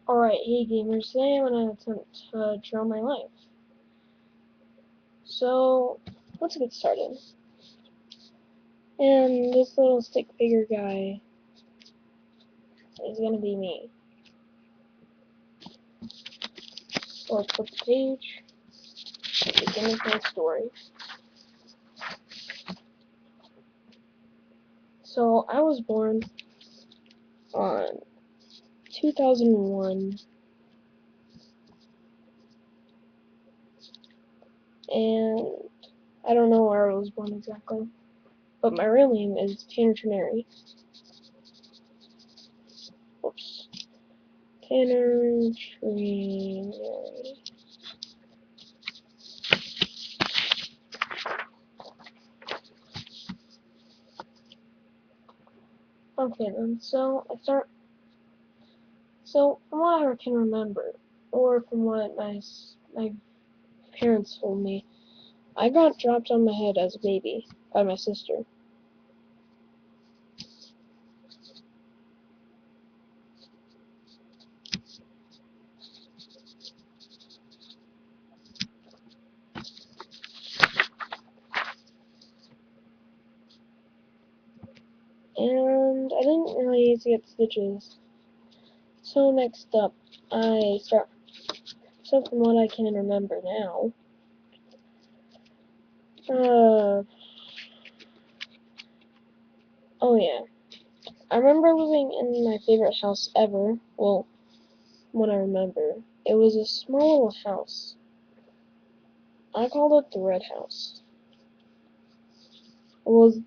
Alright, hey gamers, today I'm going to attempt to draw my life. So, let's get started. And this little stick figure guy is going to be me. So let's flip the page, begin with my story. So, I was born on 2001, and I don't know where I was born exactly, but my real name is Tanner Trinary. Whoops. Tanner Trinary. Okay then, so from what I can remember, or from what my parents told me, I got dropped on my head as a baby by my sister. And I didn't really get to get stitches. So next up, so from what I can remember now, oh yeah, I remember living in my favorite house ever, well, when I remember. It was a small little house. I called it the Red House. It was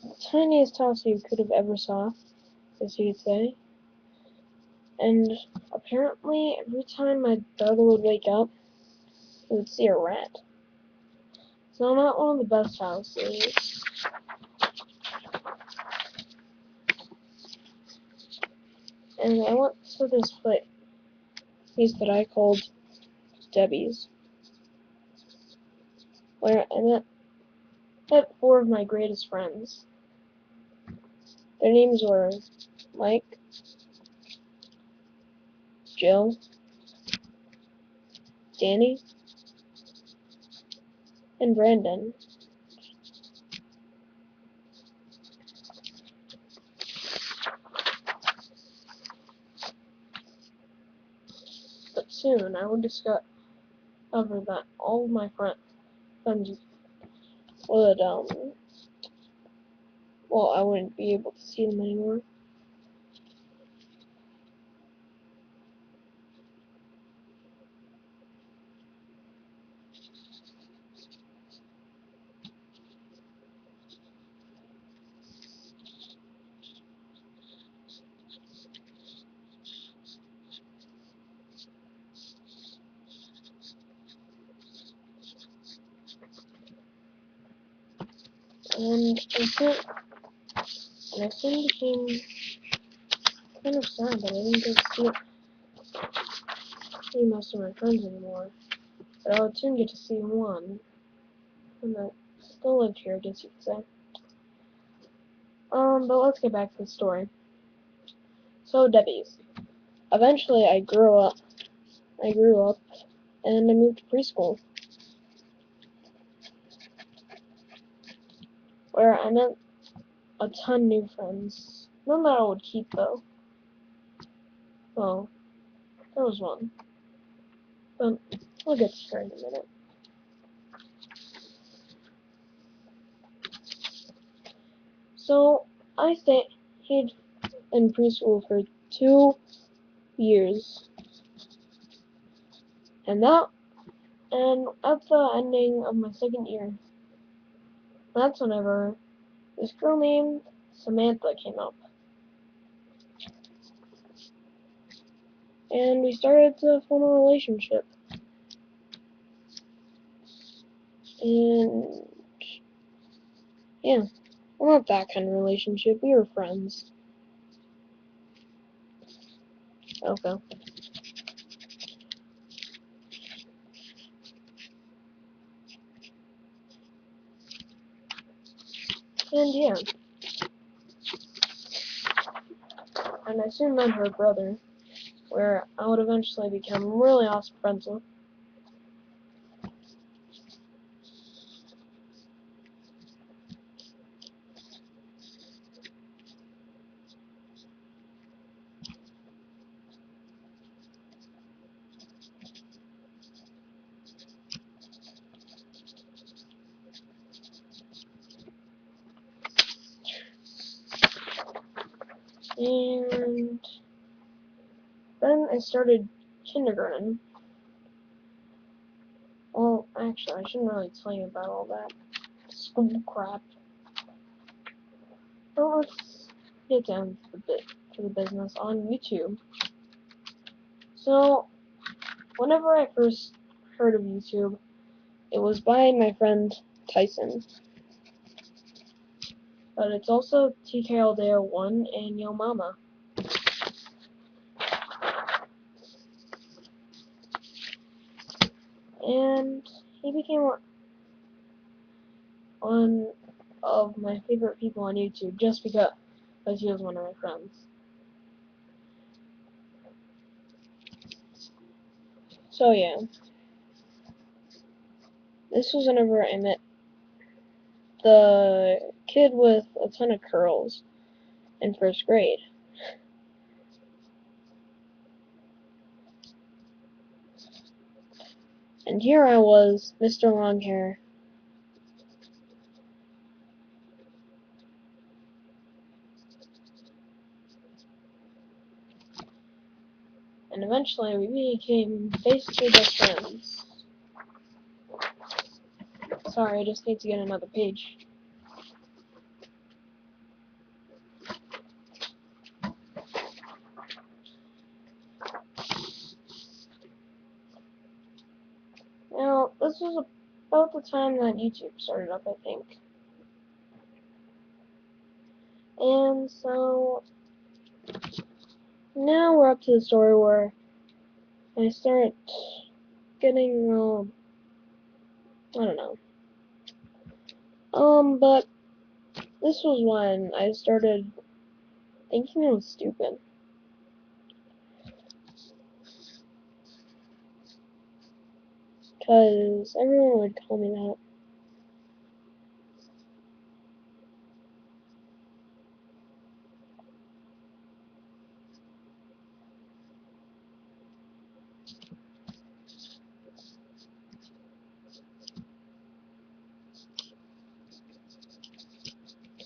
the tiniest house you could have ever saw, as you could say. And apparently, every time my brother would wake up, he would see a rat. So not one of the best houses. And I went to this place that I called Debbie's, where I met 4 of my greatest friends. Their names were Mike, Jill, Danny, and Brandon. But soon I would discover that all of my friends would, well, I wouldn't be able to see them anymore. And I soon became kind of sad that I didn't get to see most of my friends anymore. But I would soon get to see one, and that still lived here, I guess you could say. But let's get back to the story. So, Debbie's. Eventually, I grew up, and I moved to preschool, where I met a ton new friends. None that I would keep, though. Well, there was one. But we'll get to her in a minute. So, I stayed in preschool for 2 years. And at the ending of my second year, that's whenever this girl named Samantha came up. And we started to form a relationship. And yeah, well, not that kind of relationship. We were friends. Okay. And yeah. And I soon met her brother. where I would eventually become really awesome friends with. And then I started kindergarten. Well, actually, I shouldn't really tell you about all that school crap. But let's get down to the business on YouTube. So, whenever I first heard of YouTube, it was by my friend Tyson. But it's also TKLDO1 and Yo Mama. And he became one of my favorite people on YouTube just because he was one of my friends. So yeah, this was whenever I met the kid with a ton of curls in first grade. And here I was, Mr. Longhair. And eventually we became basically best friends. Sorry, I just need to get another page. Now, this was about the time that YouTube started up, I think. And so, now we're up to the story where I start getting, I don't know. But this was when I started thinking I was stupid. Because everyone would call me that.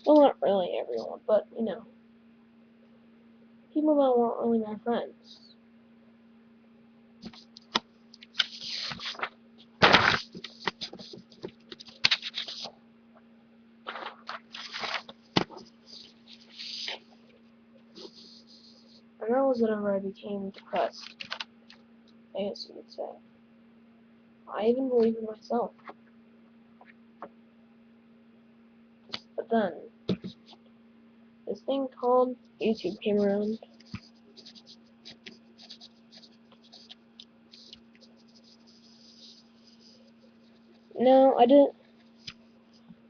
Well, not really everyone, but, you know. People that weren't really my friends. And that was whenever I became depressed, I guess you could say. I even believed in myself. But then, this thing called YouTube came around. No, I didn't.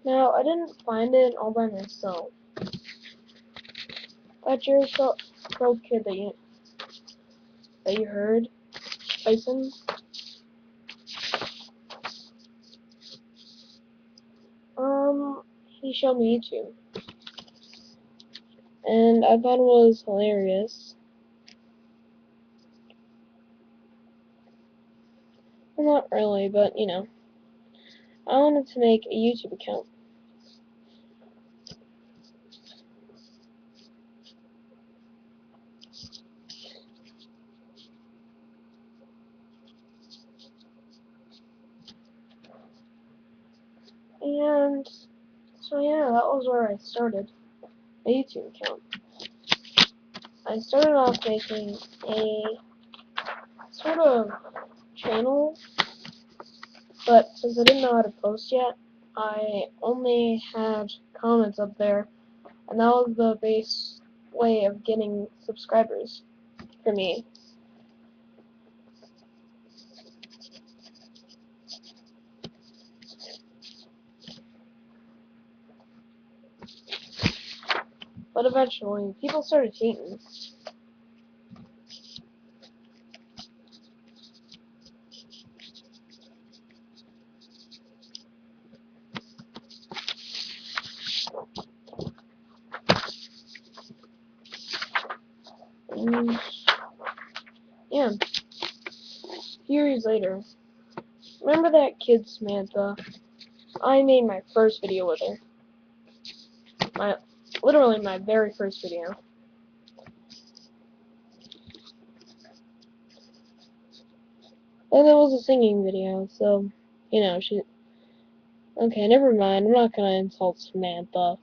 No, I didn't find it all by myself. That Jericho kid that you heard, Tyson. He showed me YouTube, and I thought it was hilarious. Well, not really, but you know, I wanted to make a YouTube account. And so yeah, that was where I started a YouTube account. I started off making a sort of channel, but since I didn't know how to post yet, I only had comments up there, and that was the base way of getting subscribers for me. But eventually, people started hating. yeah, a few years later, remember that kid Samantha? I made my first video with her. Literally my very first video. And it was a singing video, so, you know, she... Okay, never mind, I'm not gonna insult Samantha.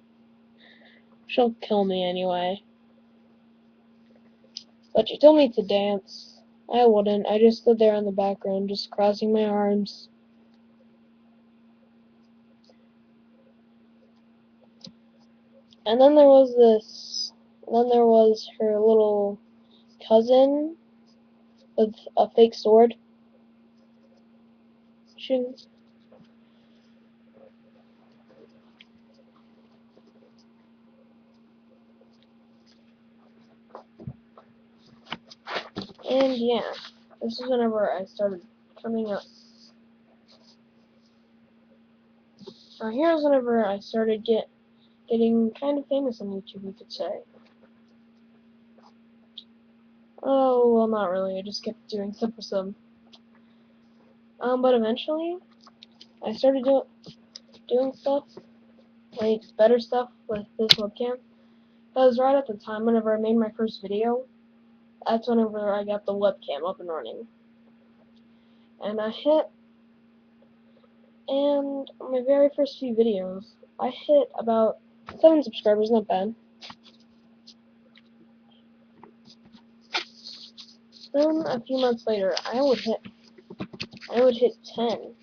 She'll kill me anyway. But she told me to dance. I wouldn't. I just stood there in the background, just crossing my arms. And then there was this... Then there was her little cousin with a fake sword. She... And yeah, this is whenever I started coming up. Here's whenever I started getting kind of famous on YouTube, you could say. Oh, well, not really. I just kept doing stuff for some. But eventually, I started doing stuff, like better stuff with this webcam. That was right at the time whenever I made my first video. That's whenever I got the webcam up and running. And and my very first few videos, I hit about 7 subscribers, not bad. Then a few months later, I would hit 10.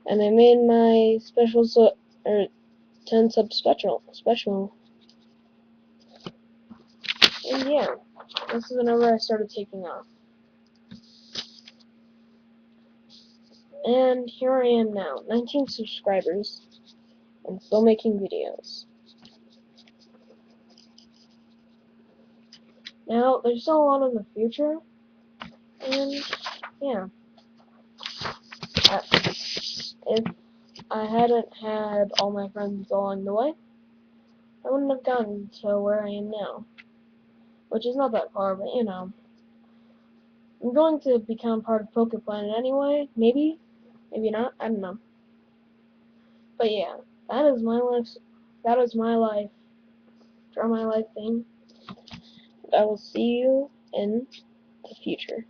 And I made my 10 sub special. And yeah, this is whenever I started taking off. And here I am now, 19 subscribers, and still making videos. Now, there's still a lot in the future, and yeah. If I hadn't had all my friends along the way, I wouldn't have gotten to where I am now. Which is not that far, but you know. I'm going to become part of PokePlanet anyway, maybe not, I don't know. But yeah, that is my life, draw my life thing. I will see you in the future.